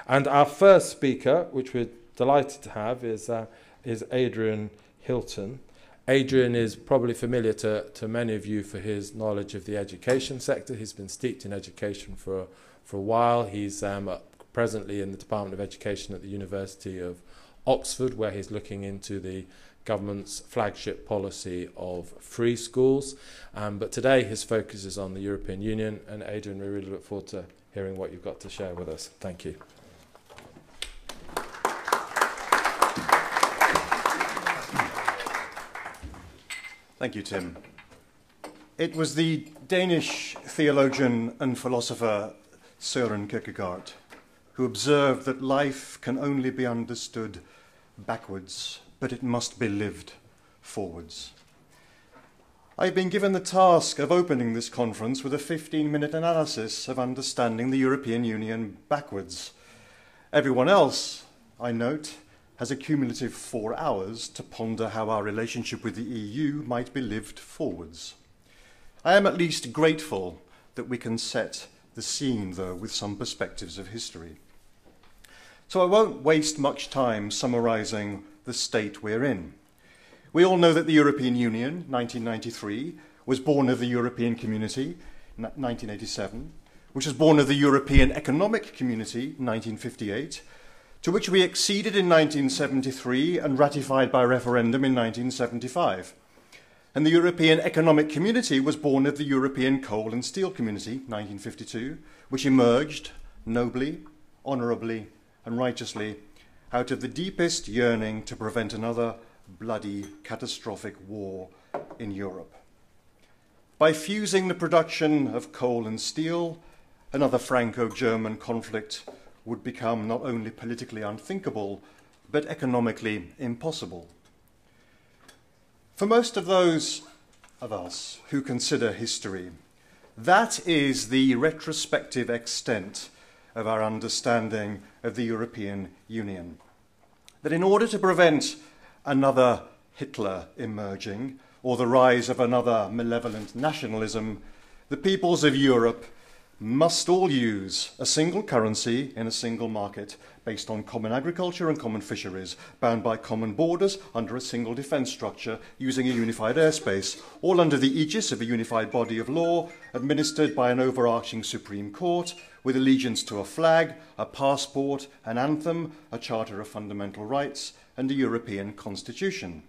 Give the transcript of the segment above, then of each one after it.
And our first speaker, which we're delighted to have, is Adrian Hilton. Adrian is probably familiar to many of you for his knowledge of the education sector. He's been steeped in education for a while. He's presently in the Department of Education at the University of Oxford, where he's looking into the government's flagship policy of free schools. But today his focus is on the European Union. And Adrian, we really look forward to hearing what you've got to share with us. Thank you. Thank you, Tim. It was the Danish theologian and philosopher Søren Kierkegaard who observed that life can only be understood backwards, but it must be lived forwards. I've been given the task of opening this conference with a 15-minute analysis of understanding the European Union backwards. Everyone else, I note, has a cumulative 4 hours to ponder how our relationship with the EU might be lived forwards. I am at least grateful that we can set the scene, though, with some perspectives of history. So I won't waste much time summarising the state we're in. We all know that the European Union, 1993, was born of the European Community, 1987, which was born of the European Economic Community, 1958, to which we acceded in 1973 and ratified by referendum in 1975. And the European Economic Community was born of the European Coal and Steel Community, 1952, which emerged nobly, honourably and righteously out of the deepest yearning to prevent another bloody, catastrophic war in Europe. By fusing the production of coal and steel, another Franco-German conflict would become not only politically unthinkable, but economically impossible. For most of those of us who consider history, that is the retrospective extent of our understanding of the European Union. That in order to prevent another Hitler emerging, or the rise of another malevolent nationalism, the peoples of Europe must all use a single currency in a single market based on common agriculture and common fisheries, bound by common borders under a single defence structure, using a unified airspace, all under the aegis of a unified body of law, administered by an overarching Supreme Court, with allegiance to a flag, a passport, an anthem, a Charter of Fundamental Rights, and a European Constitution.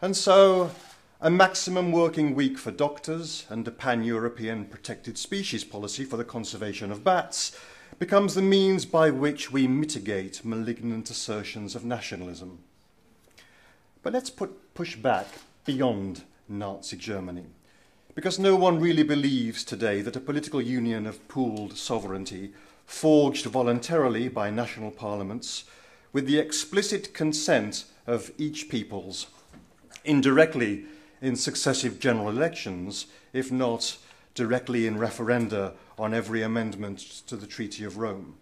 And so, a maximum working week for doctors and a pan-European protected species policy for the conservation of bats becomes the means by which we mitigate malignant assertions of nationalism. But let's push back beyond Nazi Germany, because no one really believes today that a political union of pooled sovereignty, forged voluntarily by national parliaments, with the explicit consent of each peoples, indirectly in successive general elections, if not directly in referenda on every amendment to the Treaty of Rome,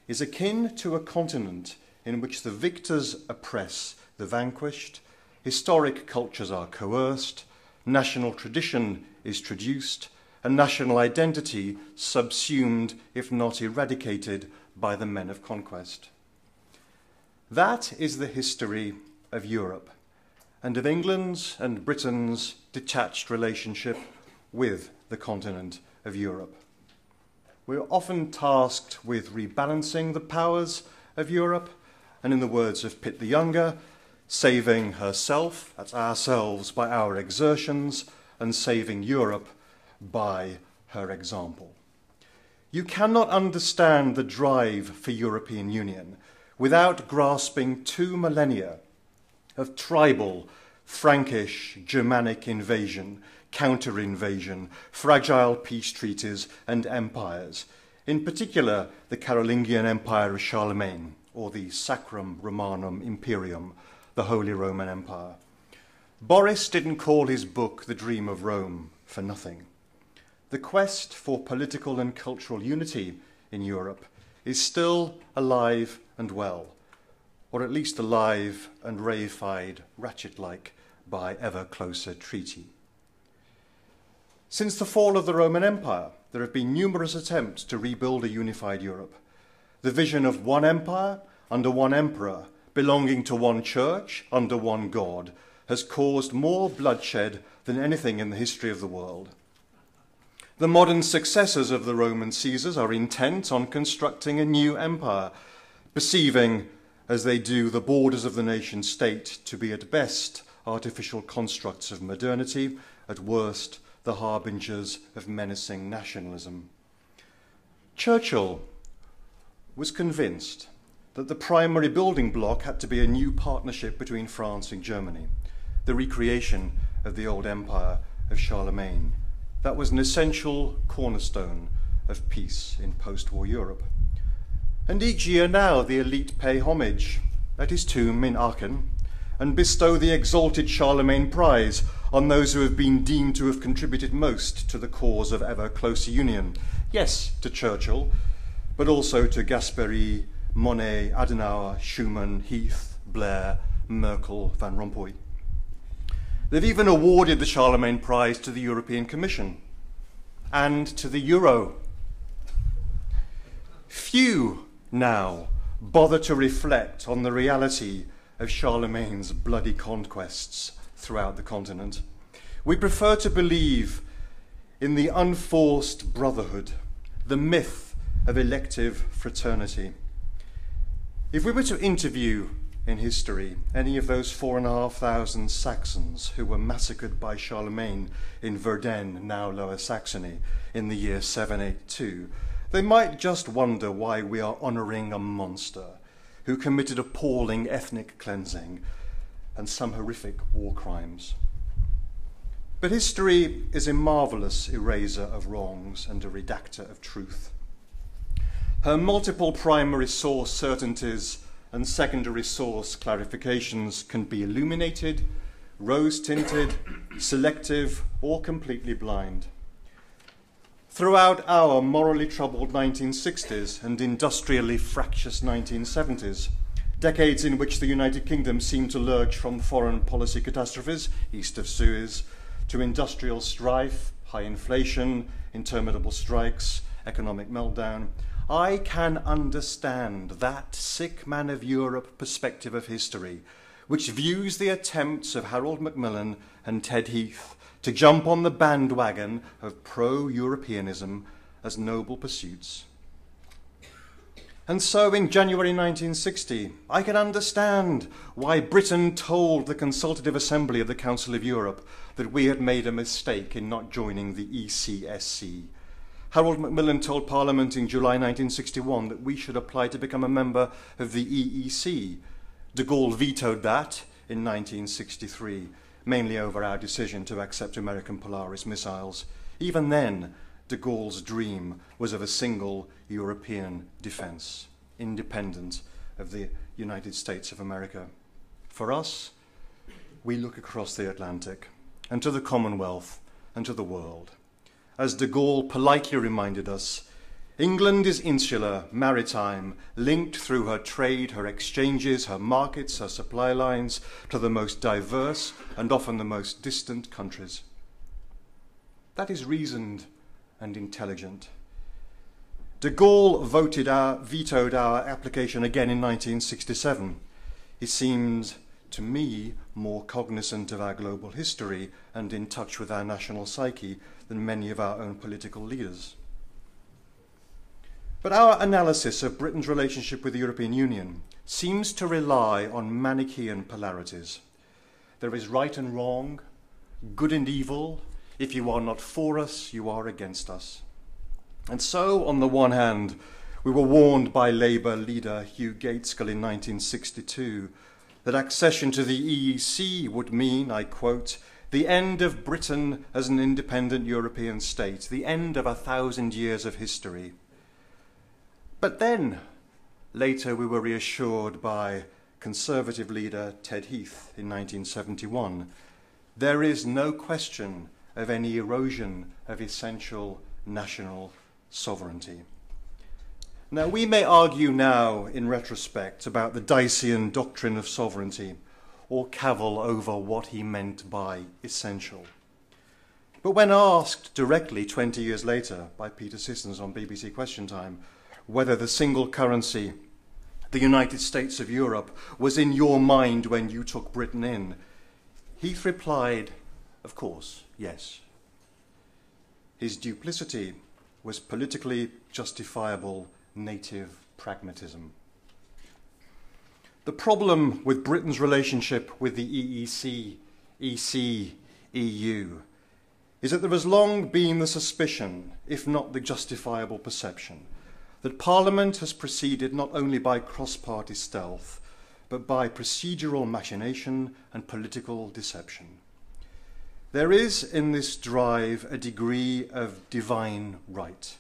is akin to a continent in which the victors oppress the vanquished, historic cultures are coerced, national tradition is traduced, and national identity subsumed, if not eradicated, by the men of conquest. That is the history of Europe, and of England's and Britain's detached relationship with the continent of Europe. We're often tasked with rebalancing the powers of Europe, and in the words of Pitt the Younger, saving herself, that's ourselves, by our exertions, and saving Europe by her example. You cannot understand the drive for European Union without grasping 2 millennia of tribal, Frankish, Germanic invasion, counter-invasion, fragile peace treaties and empires, in particular the Carolingian Empire of Charlemagne, or the Sacrum Romanum Imperium, the Holy Roman Empire. Boris didn't call his book The Dream of Rome for nothing. The quest for political and cultural unity in Europe is still alive and well, or at least alive and reified ratchet-like by ever closer treaty. Since the fall of the Roman Empire, there have been numerous attempts to rebuild a unified Europe, The vision of one empire under one emperor, belonging to one church under one God, has caused more bloodshed than anything in the history of the world. The modern successors of the Roman Caesars are intent on constructing a new empire, perceiving, as they do, the borders of the nation state to be at best artificial constructs of modernity, at worst the harbingers of menacing nationalism. Churchill was convinced that the primary building block had to be a new partnership between France and Germany, the recreation of the old empire of Charlemagne. That was an essential cornerstone of peace in post-war Europe. And each year now the elite pay homage at his tomb in Aachen and bestow the exalted Charlemagne Prize on those who have been deemed to have contributed most to the cause of ever closer union. Yes, to Churchill, but also to Gasperi, Monet, Adenauer, Schuman, Heath, Blair, Merkel, Van Rompuy. They've even awarded the Charlemagne Prize to the European Commission and to the Euro. Few now bother to reflect on the reality of Charlemagne's bloody conquests throughout the continent. We prefer to believe in the unforced brotherhood, the myth of elective fraternity. If we were to interview in history any of those 4,500 Saxons who were massacred by Charlemagne in Verden, now Lower Saxony, in the year 782, they might just wonder why we are honouring a monster who committed appalling ethnic cleansing and some horrific war crimes. But history is a marvellous eraser of wrongs and a redactor of truth. Her multiple primary source certainties and secondary source clarifications can be illuminated, rose-tinted, selective, or completely blind. Throughout our morally troubled 1960s and industrially fractious 1970s, decades in which the United Kingdom seemed to lurch from foreign policy catastrophes, east of Suez, to industrial strife, high inflation, interminable strikes, economic meltdown, I can understand that sick man of Europe perspective of history, which views the attempts of Harold Macmillan and Ted Heath to jump on the bandwagon of pro-Europeanism as noble pursuits. And so in January 1960, I can understand why Britain told the Consultative Assembly of the Council of Europe that we had made a mistake in not joining the ECSC. Harold Macmillan told Parliament in July 1961 that we should apply to become a member of the EEC. De Gaulle vetoed that in 1963, mainly over our decision to accept American Polaris missiles. Even then, de Gaulle's dream was of a single European defence, independent of the United States of America. For us, we look across the Atlantic and to the Commonwealth and to the world. As de Gaulle politely reminded us, England is insular, maritime, linked through her trade, her exchanges, her markets, her supply lines to the most diverse and often the most distant countries. That is reasoned and intelligent. De Gaulle vetoed our application again in 1967. He seemed, to me, more cognizant of our global history and in touch with our national psyche than many of our own political leaders. But our analysis of Britain's relationship with the European Union seems to rely on Manichaean polarities. There is right and wrong, good and evil. If you are not for us, you are against us. And so, on the one hand, we were warned by Labour leader Hugh Gaitskell in 1962 that accession to the EEC would mean, I quote, the end of Britain as an independent European state, the end of 1,000 years of history. But then, later we were reassured by Conservative leader Ted Heath in 1971, there is no question of any erosion of essential national sovereignty. Now, we may argue now, in retrospect, about the Dycean doctrine of sovereignty, or cavil over what he meant by essential. But when asked directly 20 years later by Peter Sissons on BBC Question Time whether the single currency, the United States of Europe, was in your mind when you took Britain in, Heath replied, of course, yes. His duplicity was politically justifiable native pragmatism. The problem with Britain's relationship with the EEC, EC, EU is that there has long been the suspicion, if not the justifiable perception, that Parliament has proceeded not only by cross-party stealth, but by procedural machination and political deception. There is in this drive a degree of divine right,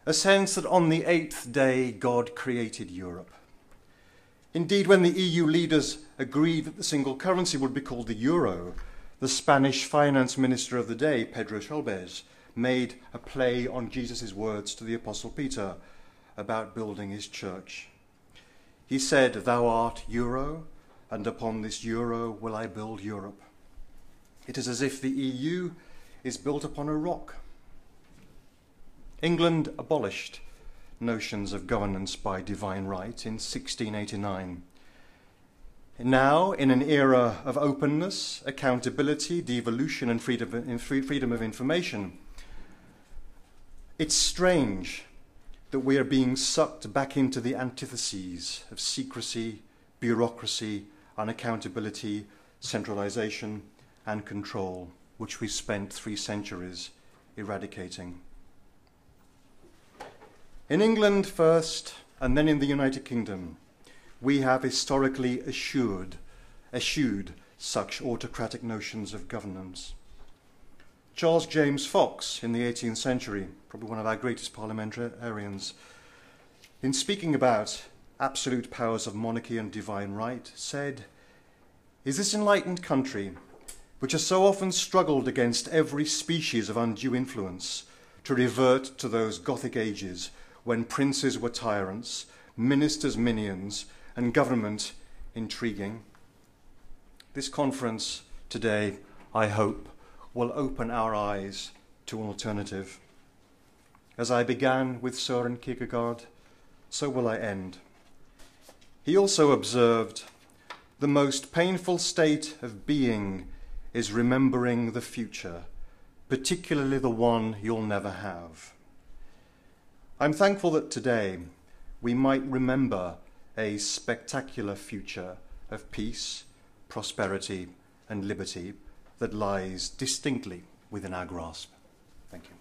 a sense that on the 8th day God created Europe. Indeed, when the EU leaders agreed that the single currency would be called the euro, the Spanish finance minister of the day, Pedro Solbes, made a play on Jesus' words to the Apostle Peter about building his church. He said, "Thou art euro, and upon this euro will I build Europe." It is as if the EU is built upon a rock. England abolished notions of governance by divine right in 1689. Now, in an era of openness, accountability, devolution, and freedom of information, it's strange that we are being sucked back into the antitheses of secrecy, bureaucracy, unaccountability, centralization, and control, which we spent 3 centuries eradicating. In England first, and then in the United Kingdom, we have historically eschewed such autocratic notions of governance. Charles James Fox, in the 18th century, probably one of our greatest parliamentarians, in speaking about absolute powers of monarchy and divine right, said, "Is this enlightened country, which has so often struggled against every species of undue influence, to revert to those Gothic ages when princes were tyrants, ministers minions, and government intriguing?" This conference today, I hope, will open our eyes to an alternative. As I began with Søren Kierkegaard, so will I end. He also observed, "The most painful state of being is remembering the future, particularly the one you'll never have." I'm thankful that today we might remember a spectacular future of peace, prosperity, and liberty that lies distinctly within our grasp. Thank you.